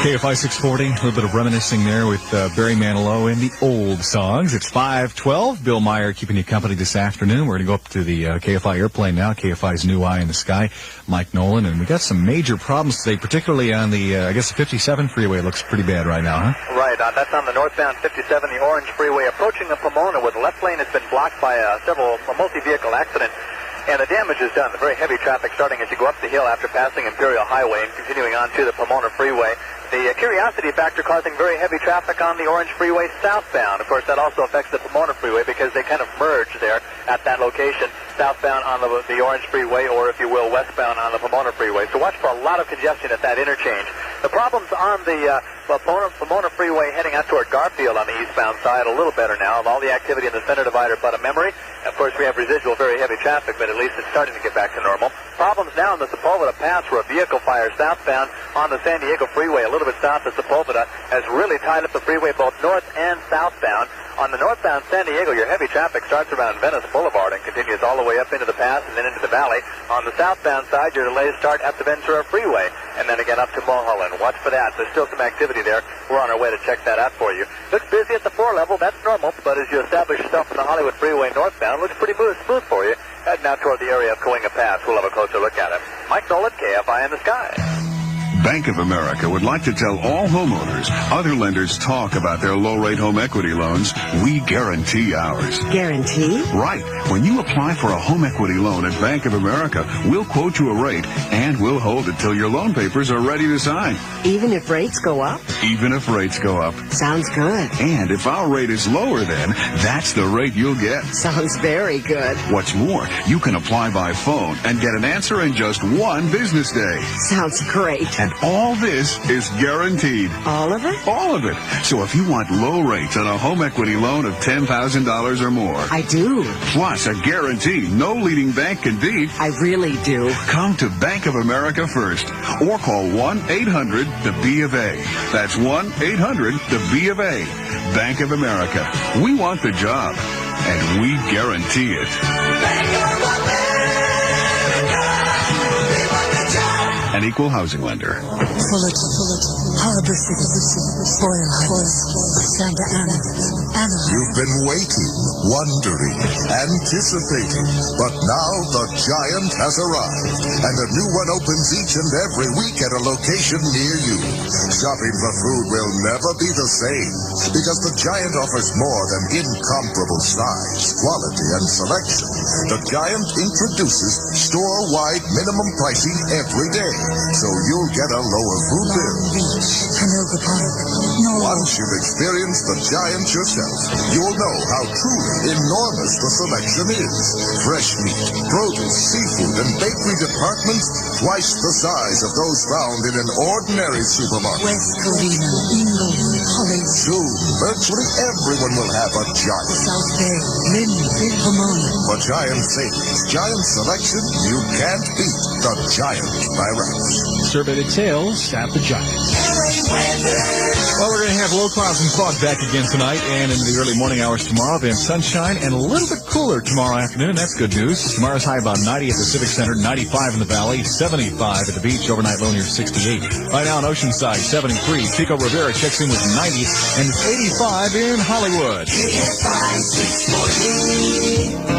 KFI 640, a little bit of reminiscing there with Barry Manilow and the old songs. It's 5:12. Bill Maier keeping you company this afternoon. We're going to go up to the KFI airplane now, KFI's new eye in the sky, Mike Nolan. And we got some major problems today, particularly on the, I guess, the 57 freeway. It looks pretty bad right now, huh? Right. That's on the northbound 57, the Orange Freeway, approaching the Pomona, where the left lane has been blocked by a multi-vehicle accident. And the damage is done. The very heavy traffic starting as you go up the hill after passing Imperial Highway and continuing on to the Pomona Freeway. The curiosity factor causing very heavy traffic on the Orange Freeway southbound. Of course, that also affects the Pomona Freeway because they kind of merge there at that location, southbound on the Orange Freeway, or if you will, westbound on the Pomona Freeway. So watch for a lot of congestion at that interchange. The problems on the Pomona Freeway heading out toward Garfield on the eastbound side, a little better now. Of all the activity in the center divider but a memory. Of course, we have residual very heavy traffic, but at least it's starting to get back to normal. Problems now in the Sepulveda Pass, where a vehicle fires southbound on the San Diego Freeway, a little bit south of Sepulveda, has really tied up the freeway both north and southbound. On the northbound San Diego, your heavy traffic starts around Venice Boulevard and continues all the way up into the pass and then into the valley. On the southbound side, your delays start at the Ventura Freeway and then again up to Mulholland. Watch for that. There's still some activity there. We're on our way to check that out for you. Looks busy at the 4 level. That's normal, but as you establish yourself in the Hollywood Freeway northbound, looks pretty smooth for you. Heading out toward the area of Cahuenga Pass. We'll have a closer look at it. Mike Nolan, KFI in the sky. Bank of America would like to tell all homeowners, other lenders talk about their low-rate home equity loans. We guarantee ours. Guarantee? Right. When you apply for a home equity loan at Bank of America, we'll quote you a rate, and we'll hold it till your loan papers are ready to sign. Even if rates go up? Even if rates go up. Sounds good. And if our rate is lower then, that's the rate you'll get. Sounds very good. What's more, you can apply by phone and get an answer in just 1 business day. Sounds great. And all this is guaranteed. All of it? All of it. So if you want low rates on a home equity loan of $10,000 or more. I do. Plus a guarantee no leading bank can beat. I really do. Come to Bank of America first. Or call 1-800-THE-B of A. That's 1-800-THE-B of A. Bank of America. We want the job. And we guarantee it. Bank of America. An equal housing lender. Fullerton, Harbor City, Boyle Heights, Santa Ana, Anaheim. You've been waiting, wondering, anticipating, but now the Giant has arrived, and a new one opens each and every week at a location near you. Shopping for food will never be the same, because the Giant offers more than incomparable size, quality, and selection. The Giant introduces store-wide minimum pricing every day, so you'll get a lower food bill. Canoga Park, Once you've experienced the Giant yourself, you'll know how truly enormous the selection is. Fresh meat, produce, seafood, and bakery departments twice the size of those found in an ordinary supermarket. West Covina, Inglewood, Hollywood. Soon, virtually everyone will have a Giant. South Bay, Linwood, Pomona. For Giant savings, Giant selection, you can't beat the Giant by Ralph's. Survey details at the Giants. Well, we're going to have low clouds and fog back again tonight and into the early morning hours tomorrow. Then sunshine and a little bit cooler tomorrow afternoon. That's good news. Tomorrow's high about 90 at the Civic Center, 95 in the Valley, 75 at the beach. Overnight low near 68. Right now in Oceanside, 73. Pico Rivera checks in with 90, and it's 85 in Hollywood. KFI 640.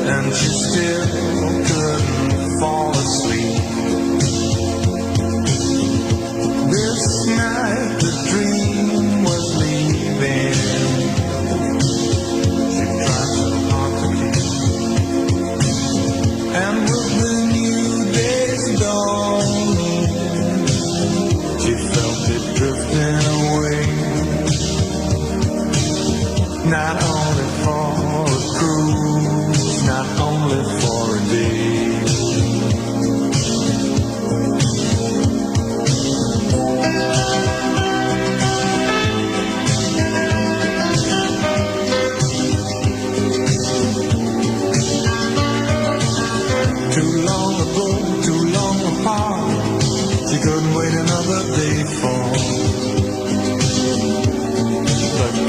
And she still couldn't fall asleep. This night the dream was leaving. She tried so hard to keep. And with the new day's dawning, she felt it drifting away. Not only for a cruise, not only for a day.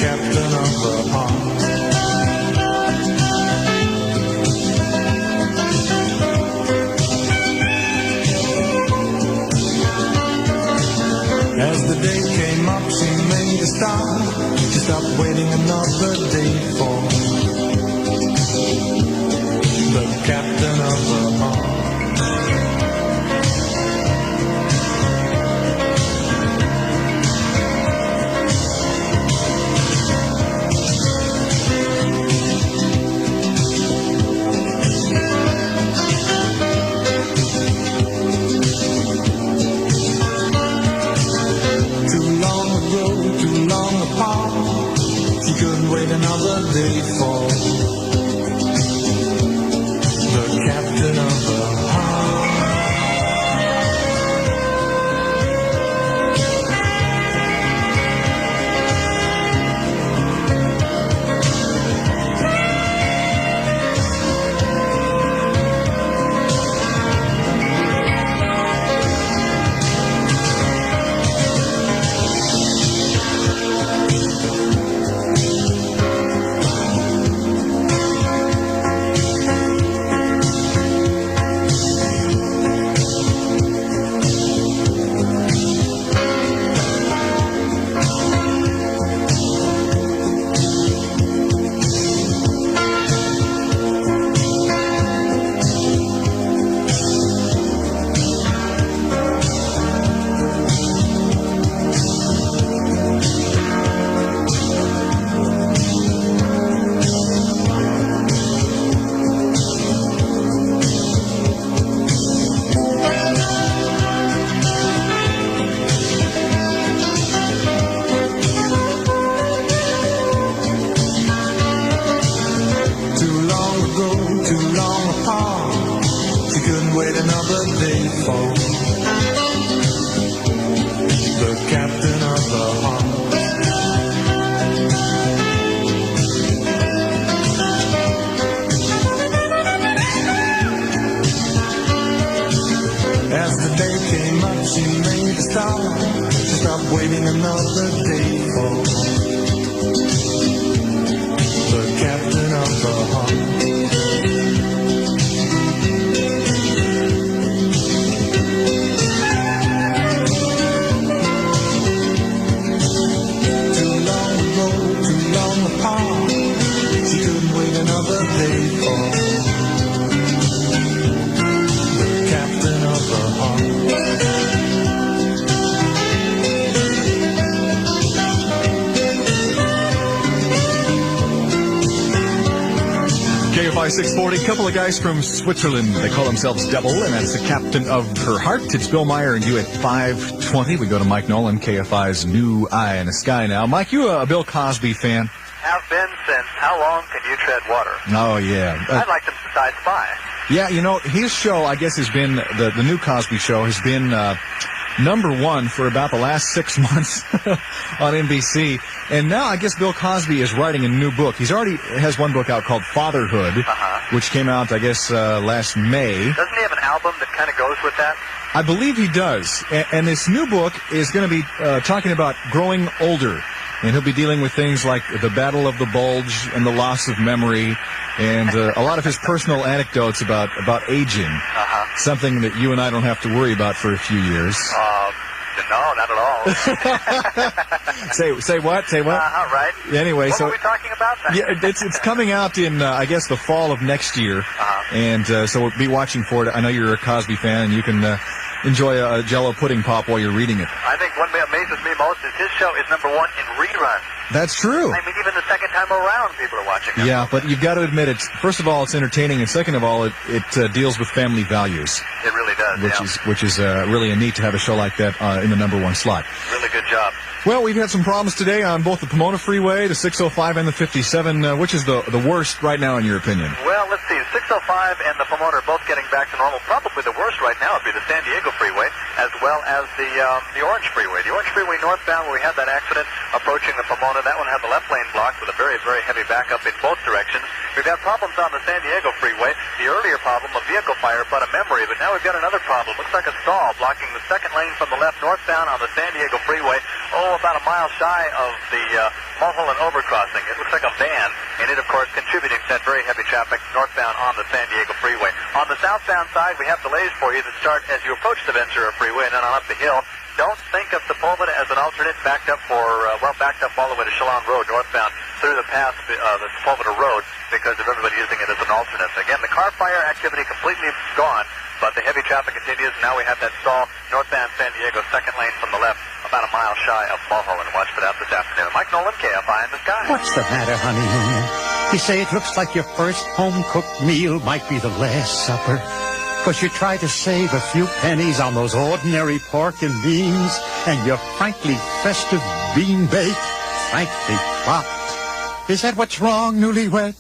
captain of the heart. As the day came up, she made a stop. She stopped waiting another day for the captain of the heart. Wait another day for the captain of the heart. KFI 640, couple of guys from Switzerland. They call themselves Double, and that's the captain of her heart. It's Bill Maier and you at 5:20. We go to Mike Nolan, KFI's New Eye in the Sky now. Mike, you a Bill Cosby fan? Have been since How Long Can You Tread Water? Oh, yeah. I liked him since I Spy. Yeah, you know, his show, I guess, has been, the new Cosby Show has been number one for about the last 6 months on NBC. And now I guess Bill Cosby is writing a new book. He's already has one book out called Fatherhood, which came out, I guess, last May. Doesn't he have an album that kind of goes with that? I believe he does. And this new book is going to be talking about growing older. And he'll be dealing with things like the battle of the bulge and the loss of memory and a lot of his personal anecdotes about aging. Something that you and I don't have to worry about for a few years. No, not at all. Say what? Say what? Right. Anyway, what were we talking about then? Yeah, it's coming out in, I guess, the fall of next year. And so we'll be watching for it. I know you're a Cosby fan, and you can enjoy a Jell-O pudding pop while you're reading it. I think what amazes me most is his show is #1 in reruns. That's true. I mean, even the second time around, people are watching it. Yeah, but you've got to admit, first of all, it's entertaining, and second of all, it deals with family values. It really does, which is really neat to have a show like that in the #1 slot. Really good job. Well, we've had some problems today on both the Pomona Freeway, the 605 and the 57. Which is the worst right now, in your opinion? Well, let's see. 605 and the Pomona are both getting back to normal. Probably the worst right now would be the San Diego Freeway, as well as the Orange Freeway. The Orange Freeway northbound, where we had that accident approaching the Pomona, that one had the left lane blocked with a very, very heavy backup in both directions. We've had problems on the San Diego freeway. The earlier problem, a vehicle fire, but a memory. But now we've got another problem. Looks like a stall blocking the second lane from the left northbound on the San Diego freeway. Oh, about a mile shy of the Mulholland overcrossing. It looks like a van, and it, of course, contributing to that very heavy traffic northbound on the San Diego freeway. On the southbound side, we have delays for you that start as you approach the Ventura freeway and then on up the hill. Don't think of Sepulveda as an alternate, backed up backed up all the way to Chelan Road, northbound through the pass, the Sepulveda Road, because of everybody using it as an alternate. Again, the car fire activity completely gone, but the heavy traffic continues. Now we have that stall, northbound San Diego, second lane from the left, about a mile shy of Mulholland. Watch for that this afternoon. Mike Nolan, KFI in the sky. What's the matter, honeymoon? You say it looks like your first home-cooked meal might be the last supper. 'Cause you try to save a few pennies on those ordinary pork and beans, and your frankly festive bean bake frankly flopped. Is that what's wrong, newlywed?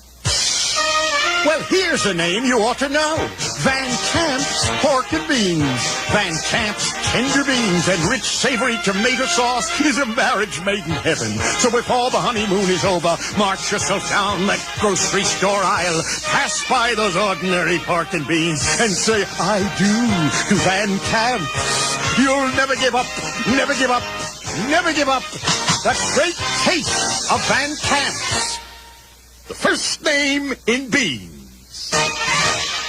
Well, here's a name you ought to know. Van Camp's Pork and Beans. Van Camp's tender beans and rich, savory tomato sauce is a marriage made in heaven. So if all the honeymoon is over, march yourself down that grocery store aisle, pass by those ordinary pork and beans, and say, I do to Van Camp's. You'll never give up, never give up, never give up the great taste of Van Camp's. The first name in beans.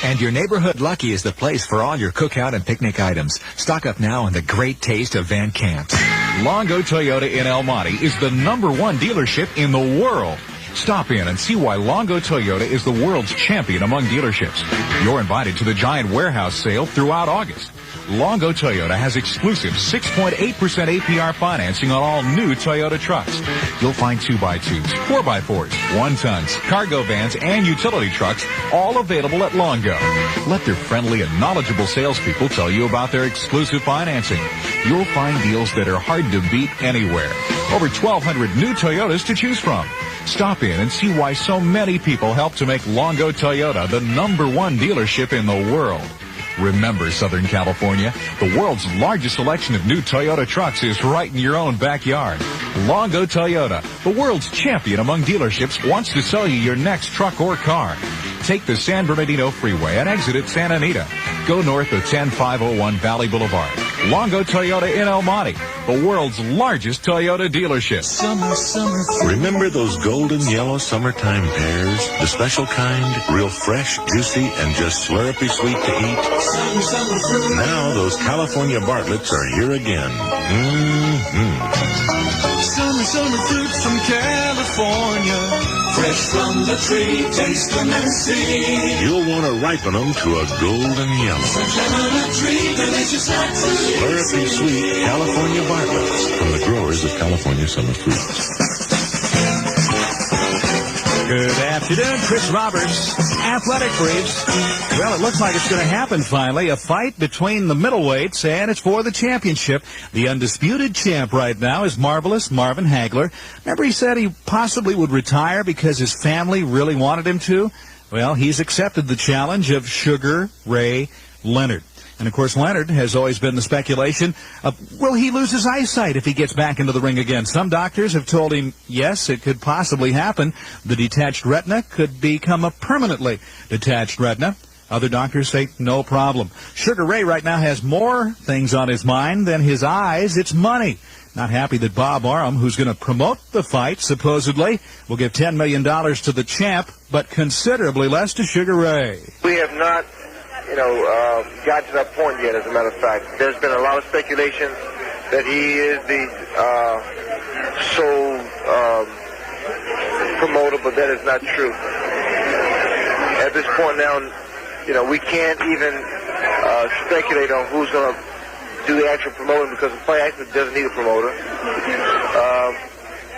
And your neighborhood Lucky is the place for all your cookout and picnic items. Stock up now on the great taste of Van Camp's. Longo Toyota in El Monte is the #1 dealership in the world. Stop in and see why Longo Toyota is the world's champion among dealerships. You're invited to the giant warehouse sale throughout August. Longo Toyota has exclusive 6.8% APR financing on all new Toyota trucks. You'll find 2x2s, 4x4s, 1-tons, cargo vans, and utility trucks, all available at Longo. Let their friendly and knowledgeable salespeople tell you about their exclusive financing. You'll find deals that are hard to beat anywhere. Over 1,200 new Toyotas to choose from. Stop in and see why so many people help to make Longo Toyota the #1 dealership in the world. Remember, Southern California, the world's largest selection of new Toyota trucks is right in your own backyard. Longo Toyota, the world's champion among dealerships, wants to sell you your next truck or car. Take the San Bernardino Freeway and exit at Santa Anita. Go north of 10501 Valley Boulevard. Longo Toyota in El Monte, the world's largest Toyota dealership. Remember those golden yellow summertime pears? The special kind, real fresh, juicy, and just slurpy sweet to eat? Now those California Bartletts are here again. Summer fruits from California. Fresh from the tree, taste them and see. You'll want to ripen them to a golden yellow. Sunshine on a tree, delicious like fruit. Slurpy sweet California Bartletts from the growers of California Summer Fruits. Good afternoon, Chris Roberts, Athletic Briefs. Well, it looks like it's going to happen finally. A fight between the middleweights, and it's for the championship. The undisputed champ right now is Marvelous Marvin Hagler. Remember he said he possibly would retire because his family really wanted him to? Well, he's accepted the challenge of Sugar Ray Leonard. And, of course, Leonard has always been the speculation of, will he lose his eyesight if he gets back into the ring again? Some doctors have told him, yes, it could possibly happen. The detached retina could become a permanently detached retina. Other doctors say no problem. Sugar Ray right now has more things on his mind than his eyes. It's money. Not happy that Bob Arum, who's going to promote the fight, supposedly, will give $10 million to the champ, but considerably less to Sugar Ray. We have not got to that point yet, as a matter of fact. There's been a lot of speculation that he is the sole promoter, but that is not true. At this point now, we can't even speculate on who's going to do the actual promoting, because the fight actually doesn't need a promoter.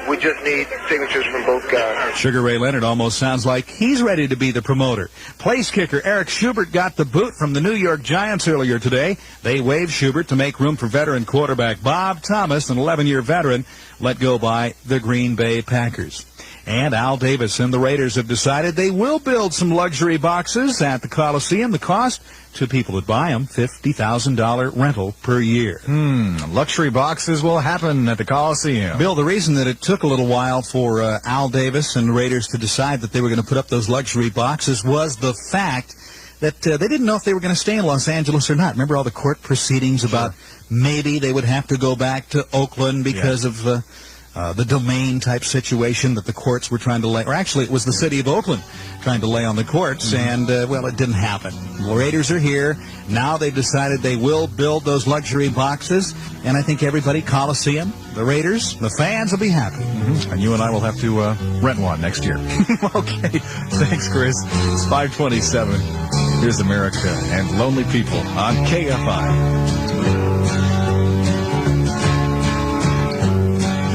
We just need signatures from both guys. Sugar Ray Leonard almost sounds like he's ready to be the promoter. Place kicker Eric Schubert got the boot from the New York Giants earlier today. They waived Schubert to make room for veteran quarterback Bob Thomas, an 11-year veteran, let go by the Green Bay Packers. And Al Davis and the Raiders have decided they will build some luxury boxes at the Coliseum. The cost to people that buy them, $50,000 rental per year. Luxury boxes will happen at the Coliseum. Bill, the reason that it took a little while for Al Davis and the Raiders to decide that they were going to put up those luxury boxes was the fact that they didn't know if they were going to stay in Los Angeles or not. Remember all the court proceedings about maybe they would have to go back to Oakland because of the domain-type situation that the courts were trying to lay, or actually it was the city of Oakland trying to lay on the courts, and, well, it didn't happen. The Raiders are here. Now they've decided they will build those luxury boxes, and I think everybody, Coliseum, the Raiders, the fans will be happy. And you and I will have to rent one next year. Okay. Thanks, Chris. It's 5:27. Here's America and Lonely People on KFI.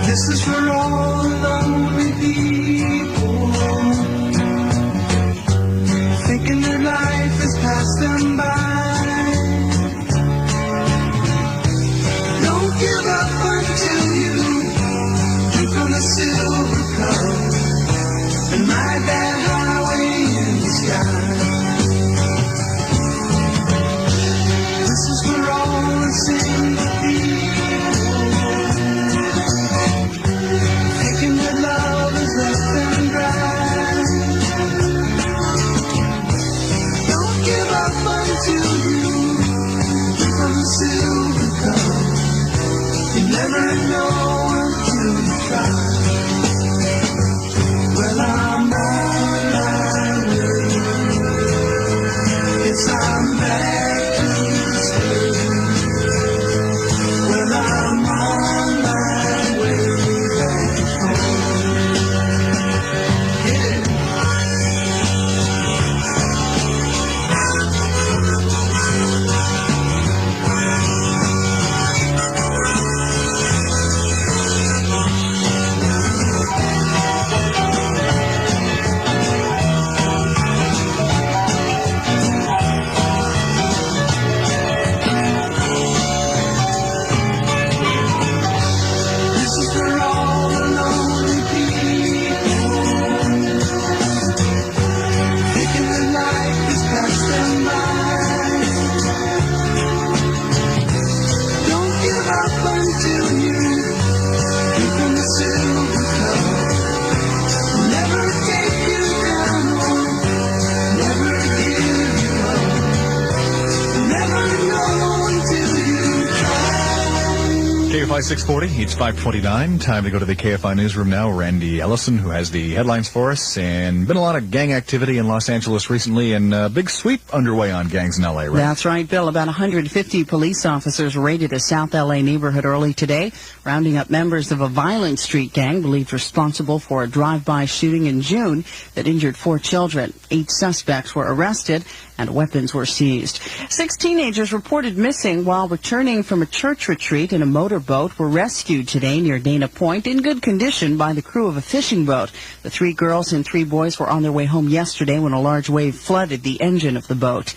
This is for all the lonely people, thinking their life has passed them by. Don't give up until you drink from the silver cup and ride that highway in the sky. This is for all the single people, thinking that love has left them dry. Don't give up until you drink from the silver cup. You never know until you try. Well, I'm on my way. Yes, I'm back to stay. Well, I'm on my way back home. This is for all the lonely people, thinking that life has passed them by. Don't give up until you drink from the silver cup. Never take you down, never give you up. Never know until you try. KFI 640, it's 5:29. Time to go to the KFI newsroom now. Randy Ellison, who has the headlines for us. And been a lot of gang activity in Los Angeles recently, and a big sweep underway on gangs in L.A., right? That's right, Bill. About 150 police officers raided a South L.A. neighborhood early today, rounding up members of a violent street gang believed responsible for a drive-by shooting in June that injured 4 children. 8 suspects were arrested and weapons were seized. 6 teenagers reported missing while returning from a church retreat in a motorboat were rescued today near Dana Point in good condition by the crew of a fishing boat. The 3 girls and 3 boys were on their way home yesterday when a large wave flooded the engine of the boat.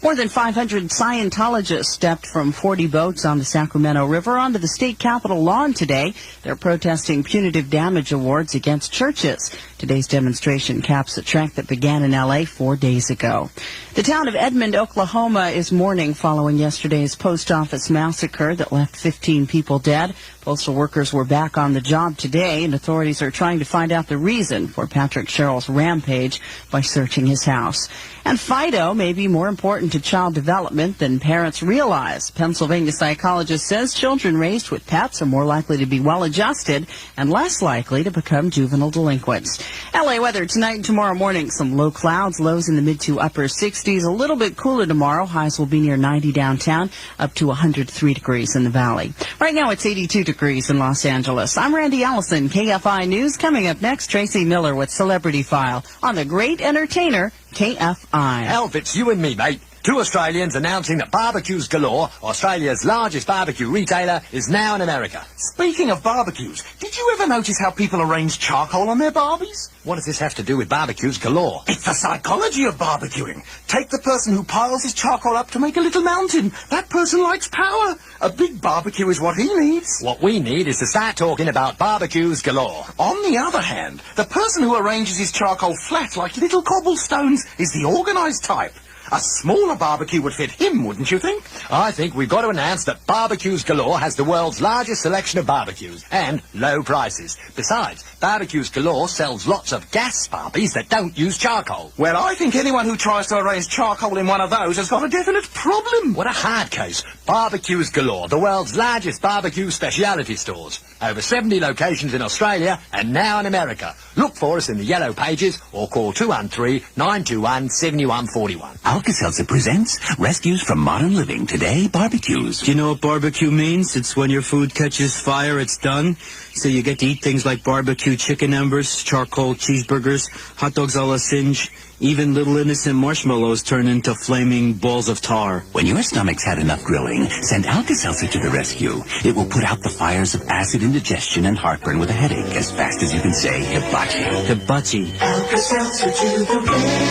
More than 500 Scientologists stepped from 40 boats on the Sacramento River onto the state capitol lawn today. They're protesting punitive damage awards against churches. Today's demonstration caps a trek that began in L.A. 4 days ago. The town of Edmond, Oklahoma is mourning following yesterday's post office massacre that left 15 people dead. Postal workers were back on the job today, and authorities are trying to find out the reason for Patrick Sherrill's rampage by searching his house. And Fido may be more important to child development than parents realize. Pennsylvania psychologist says children raised with pets are more likely to be well-adjusted and less likely to become juvenile delinquents. L.A. weather tonight and tomorrow morning. Some low clouds, lows in the mid to upper 60s. A little bit cooler tomorrow. Highs will be near 90 downtown, up to 103 degrees in the valley. Right now it's 82 degrees in Los Angeles. I'm Randy Ellison, KFI News. Coming up next, Tracy Miller with Celebrity File on the great entertainer KFI. Alf, it's you and me, mate. Two Australians announcing that Barbecues Galore, Australia's largest barbecue retailer, is now in America. Speaking of barbecues, did you ever notice how people arrange charcoal on their barbies? What does this have to do with Barbecues Galore? It's the psychology of barbecuing. Take the person who piles his charcoal up to make a little mountain. That person likes power. A big barbecue is what he needs. What we need is to start talking about Barbecues Galore. On the other hand, the person who arranges his charcoal flat like little cobblestones is the organised type. A smaller barbecue would fit him, wouldn't you think? I think we've got to announce that Barbecues Galore has the world's largest selection of barbecues and low prices. Besides, Barbecues Galore sells lots of gas barbies that don't use charcoal. Well, I think anyone who tries to arrange charcoal in one of those has got a definite problem. What a hard case. Barbecues Galore, the world's largest barbecue speciality stores. Over 70 locations in Australia and now in America. Look for us in the yellow pages or call 213-921-7141. Alka-Seltzer presents Rescues from Modern Living. Today, barbecues. Do you know what barbecue means? It's when your food catches fire, it's done. So you get to eat things like barbecue chicken embers, charcoal cheeseburgers, hot dogs a la singe. Even little innocent marshmallows turn into flaming balls of tar. When your stomach's had enough grilling, send Alka-Seltzer to the rescue. It will put out the fires of acid indigestion and heartburn with a headache as fast as you can say hibachi. Hibachi. Alka-Seltzer to the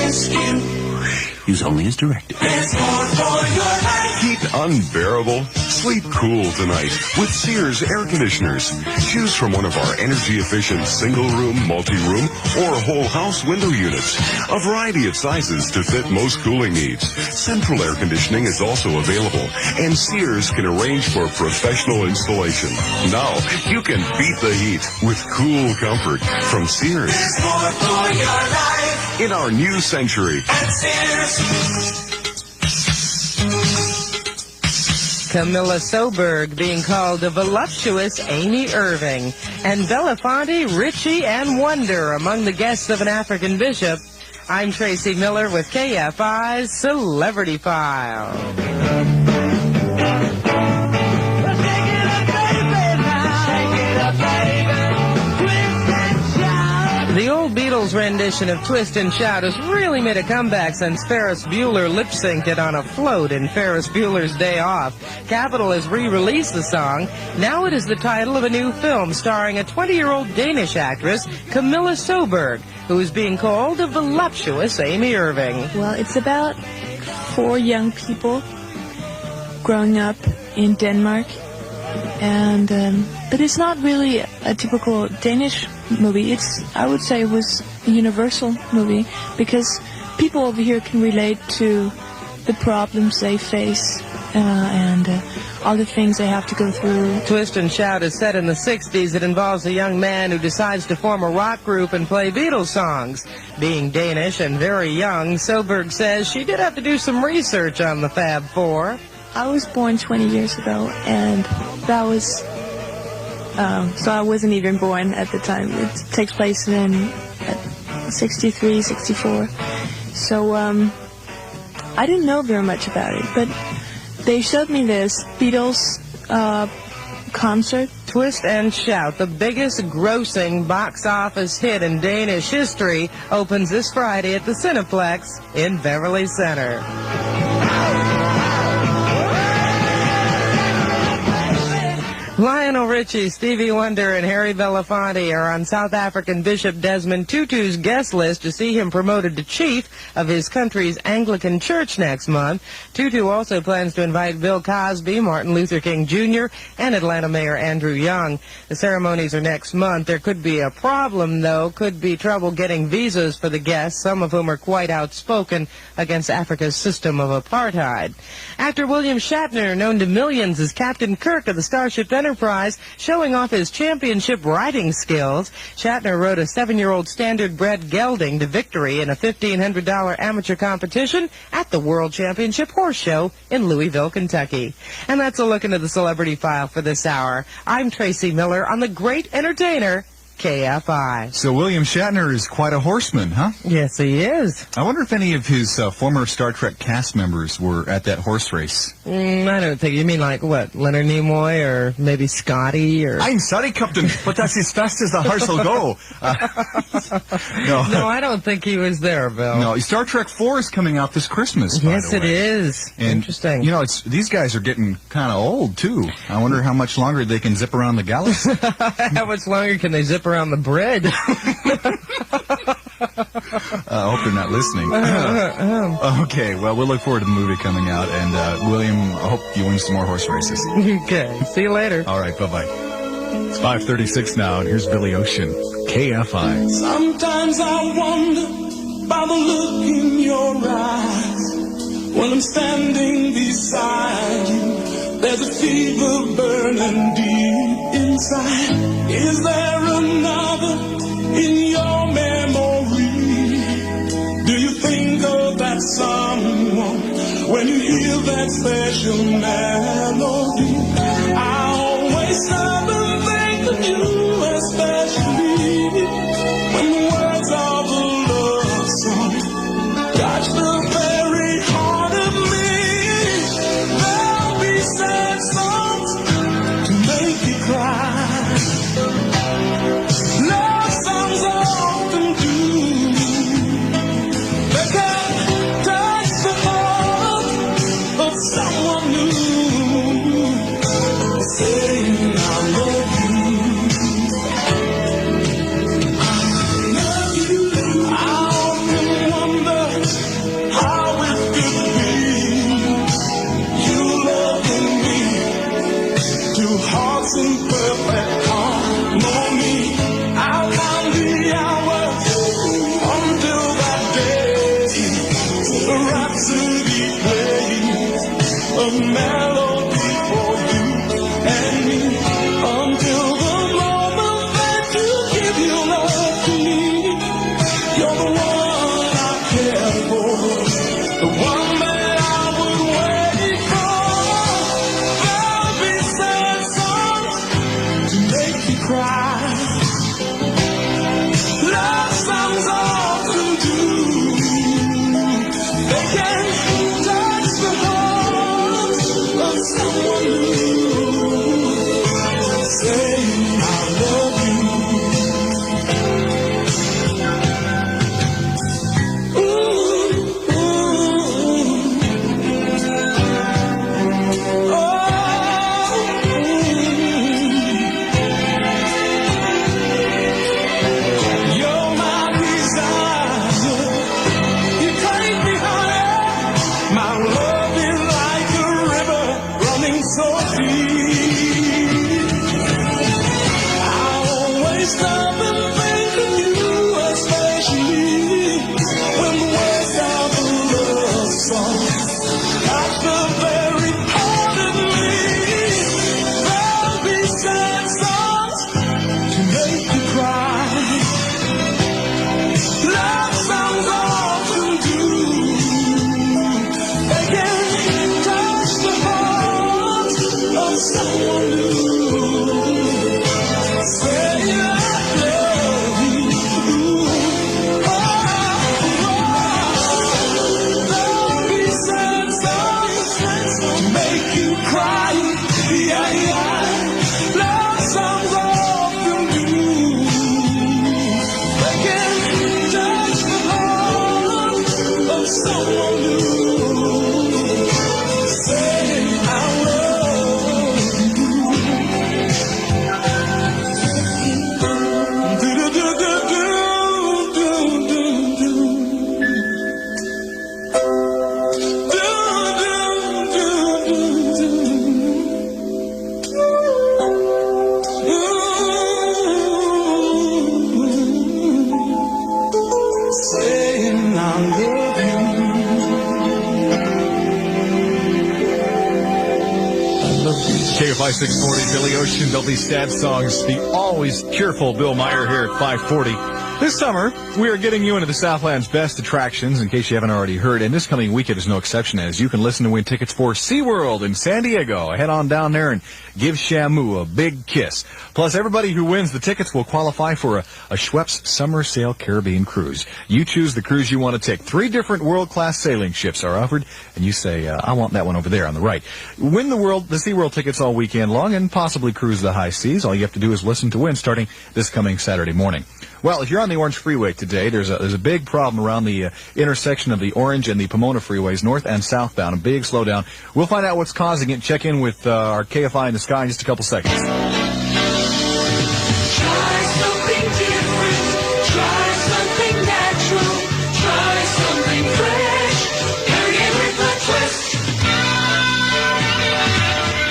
rescue. Use only as directed. There's more for your life. Heat unbearable? Sleep cool tonight with Sears air conditioners. Choose from one of our energy-efficient single-room, multi-room, or whole house window units. A variety of sizes to fit most cooling needs. Central air conditioning is also available, and Sears can arrange for professional installation. Now, you can beat the heat with cool comfort from Sears. There's more for your life. In our new century. At Sears. Camilla Soberg being called the voluptuous Amy Irving, and Belafonte, Richie, and Wonder among the guests of an African bishop. I'm Tracy Miller with KFI's Celebrity File. The old Beatles rendition of Twist and Shout has really made a comeback since Ferris Bueller lip-synced it on a float in Ferris Bueller's Day Off. Capitol has re-released the song. Now it is the title of a new film starring a 20-year-old Danish actress, Camilla Soberg, who is being called the voluptuous Amy Irving. Well, it's about 4 young people growing up in Denmark, and but it's not really a typical Danish movie. I would say it was a universal movie because people over here can relate to the problems they face and all the things they have to go through. Twist and Shout is set in the 60s. It involves a young man who decides to form a rock group and play Beatles songs. Being Danish and very young, Soberg says she did have to do some research on the Fab Four. I was born 20 years ago, and that was... so I wasn't even born at the time. It takes place in 63, 64. So I didn't know very much about it, but they showed me this Beatles concert. Twist and Shout, the biggest grossing box office hit in Danish history, opens this Friday at the Cineplex in Beverly Center. Lionel Richie, Stevie Wonder, and Harry Belafonte are on South African Bishop Desmond Tutu's guest list to see him promoted to chief of his country's Anglican Church next month. Tutu also plans to invite Bill Cosby, Martin Luther King Jr., and Atlanta Mayor Andrew Young. The ceremonies are next month. There could be a problem, though. Could be trouble getting visas for the guests, some of whom are quite outspoken against Africa's system of apartheid. Actor William Shatner, known to millions as Captain Kirk of the Starship Enterprise, showing off his championship riding skills. Shatner rode a 7-year-old standard-bred gelding to victory in a $1,500 amateur competition at the World Championship Horse Show in Louisville, Kentucky. And that's a look into the Celebrity File for this hour. I'm Tracy Miller on the Great Entertainer, KFI. So William Shatner is quite a horseman, huh? Yes, he is. I wonder if any of his former Star Trek cast members were at that horse race. I don't think. You mean like what? Leonard Nimoy or maybe Scotty or? I'm sorry, Captain, but that's as fast as the horse will go. No, I don't think he was there, Bill. No, Star Trek 4 is coming out this Christmas. Yes, by the it way. is. And, interesting. You know, these guys are getting kind of old too. I wonder how much longer they can zip around the galaxy. How much longer can they zip around the bread? I hope they're not listening. Okay, well, we'll look forward to the movie coming out, and William, I hope you win some more horse races. Okay, see you later. All right, bye-bye. It's 5:36 now, and here's Billy Ocean, KFI. Sometimes I wonder by the look in your eyes when I'm standing beside you. There's a fever burning deep inside. Is there another in your memory? Do you think of that someone when you hear that special melody? I always stop and think of you, especially when the words of the love song touch the very heart of me. There'll be sad songs to make you cry. Love songs often do. They can touch the heart of someone new. Saying I love you. I love you. I often wonder how it could be. You loving me. Two hearts in perfect harmony. I'll count the hours until that day. The rhapsody plays a melody for you and me until the moment that you give your love to me. You're the one I care for, the one that I would wait for. There'll be sad songs to make you cry. Love songs often do. They can touch the heart of someone new. Saying I love you. Ooh, ooh, oh, you're my desire. You take me higher. My love is like a river running so deep. I always stop and think of you, especially when the words of the love song touch the very heart of me. There'll be sad songs to make you cry. Love songs often do. They can touch the heart of someone new. Say I love you. Oh, there'll be sad songs to make you cry. Yeah, yeah. Love songs often do. They can touch the heart of someone new. Say I love you. Do-do-do-do-do-do-do-do. Saying I love KFI 640, Billy Ocean. There'll be sad songs. The always cheerful Bill Maier here at 540. This summer, we are getting you into the Southland's best attractions, in case you haven't already heard, and this coming weekend is no exception, as you can listen to win tickets for SeaWorld in San Diego. Head on down there and give Shamu a big kiss. Plus, everybody who wins the tickets will qualify for a Schweppes Summer Sail Caribbean cruise. You choose the cruise you want to take. 3 different world-class sailing ships are offered, and you say, I want that one over there on the right. Win the SeaWorld tickets all weekend long and possibly cruise the high seas. All you have to do is listen to win starting this coming Saturday morning. Well, if you're on the Orange Freeway today, there's a big problem around the intersection of the Orange and the Pomona freeways, north and southbound. A big slowdown. We'll find out what's causing it. Check in with our KFI in the sky in just a couple seconds. Try something different. Try something natural. Try something fresh. Perrier with a twist.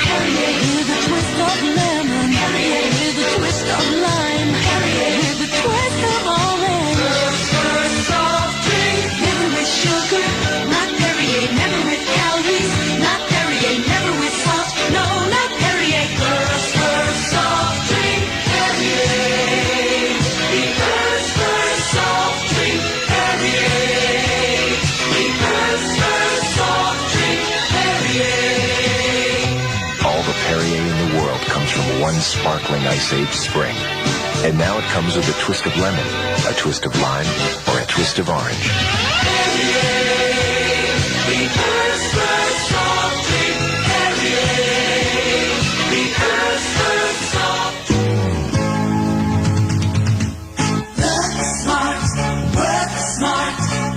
Perrier with a twist of lemon. Perrier with a twist of lime. Perrier with a twist of orange. First soft drink. Never with sugar. Not Perrier. Never with calories. Not Perrier. Never with salt. No, not Perrier. First soft drink. Perrier. The first soft drink. Perrier. The first soft drink. Perrier. All the Perrier in the world comes from one sparkling ice-aged spring. And now it comes with a twist of lemon, a twist of lime, or a twist of orange. Perrier. The first soft drink. Perrier. The first soft Look smart, work smart,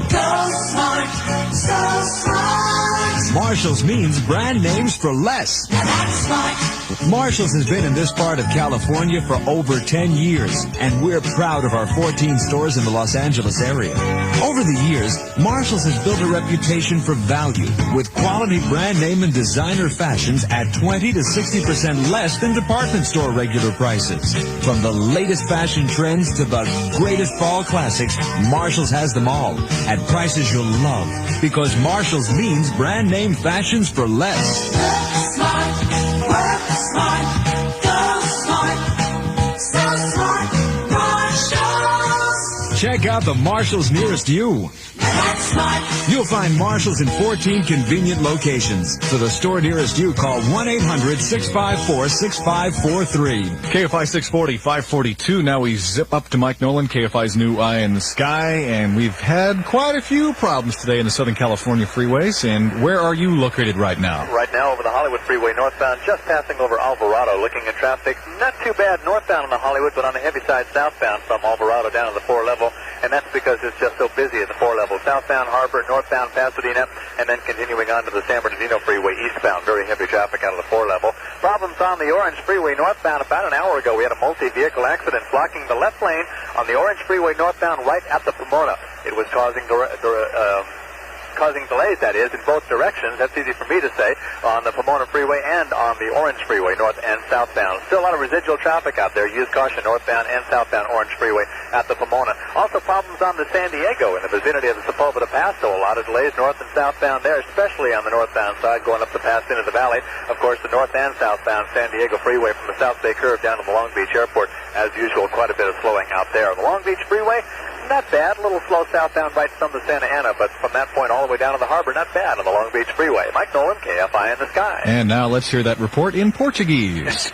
go smart, so smart. Marshall's means brand names for less. Now that's smart. Marshall's has been in this part of California for over 10 years, and we're proud of our 14 stores in the Los Angeles area. Over the years, Marshall's has built a reputation for value, with quality brand name and designer fashions at 20 to 60% less than department store regular prices. From the latest fashion trends to the greatest fall classics, Marshall's has them all at prices you'll love, because Marshall's means brand name fashions for less. Look smart, work smart, go smart, so smart. Marshalls. Check out the Marshall's nearest you. That's smart. You'll find Marshall's in 14 convenient locations. For the store nearest you, call 1-800-654-6543. KFI 640, 542. Now we zip up to Mike Nolan, KFI's new Eye in the Sky, and we've had quite a few problems today in the Southern California freeways. And where are you located right now? Right now over the Hollywood Freeway northbound, just passing over Alvarado, looking at traffic. Not too bad northbound on the Hollywood, but on the heavy side southbound from Alvarado down to the 4 level, and that's because it's just so busy at the 4 level. Southbound Harbor, northbound Pasadena, and then continuing on to the San Bernardino Freeway eastbound. Very heavy traffic out of the 4 level. Problems on the Orange Freeway northbound. About an hour ago, we had a multi-vehicle accident blocking the left lane on the Orange Freeway northbound right at the Pomona. It was causing delays, that is, in both directions. That's easy for me to say, on the Pomona Freeway and on the Orange Freeway, north and southbound. Still a lot of residual traffic out there. Use caution northbound and southbound Orange Freeway at the Pomona. Also problems on the San Diego in the vicinity of the Sepulveda Pass, so a lot of delays north and southbound there, especially on the northbound side going up the pass into the valley. Of course, the north and southbound San Diego Freeway from the South Bay Curve down to the Long Beach Airport. As usual, quite a bit of slowing out there. The Long Beach Freeway, not bad. A little slow southbound right from the Santa Ana, but from that point all the way down to the harbor, not bad on the Long Beach Freeway. Mike Nolan, KFI in the Sky. And now let's hear that report in Portuguese.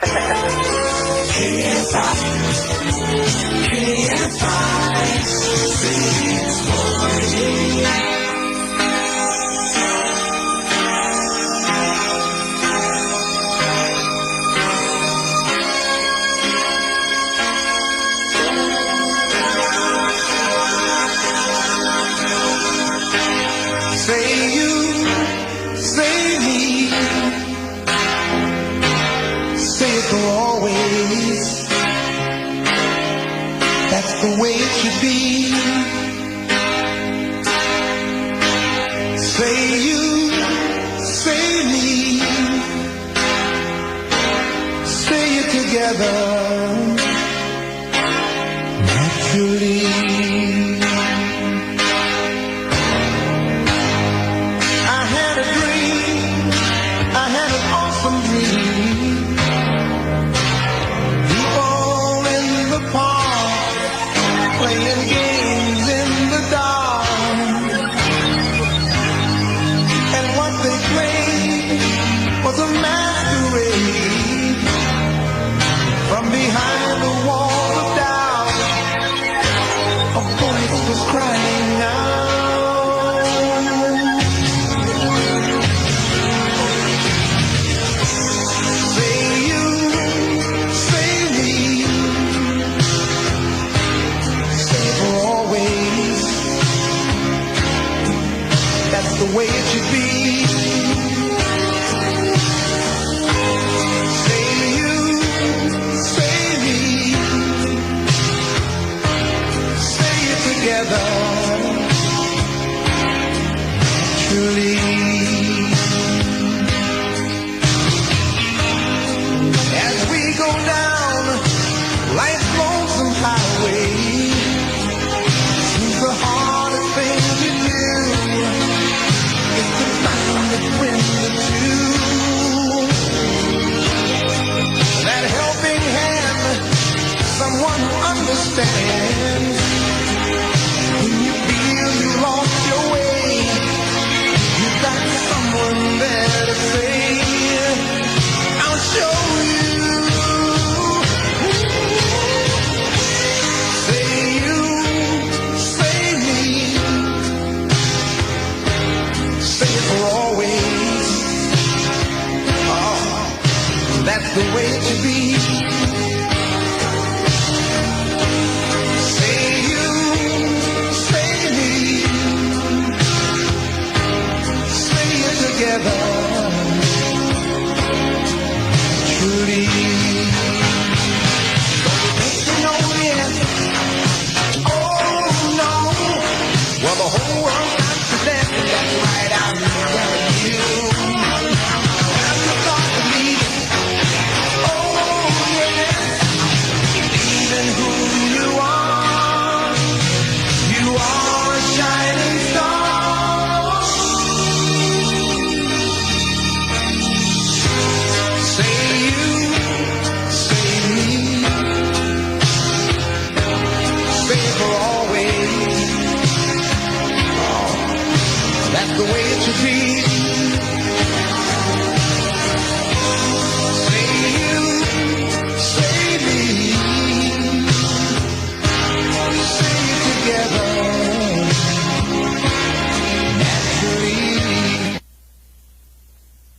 Say you, say me, say it for always. That's the way it should be. Say you, say me, say it together, naturally. Playing together. Truly. As we go down life's lonesome highway, seems the hardest thing to do is to find between the two. That helping hand, someone who understands. When you feel you lost your way, you've got someone there to say, I'll show you. Say you, say me, say it for always. Oh, that's the way it should be. Say you, say me, say it together. Truly. No, yes. Oh, no. Well, the whole world got to dance. That's right, I'm telling you. Have you thought of me? Oh, yes. Believe in who you are. You are a shining star. Say you, say me, say it for always. Oh, that's the way it should be.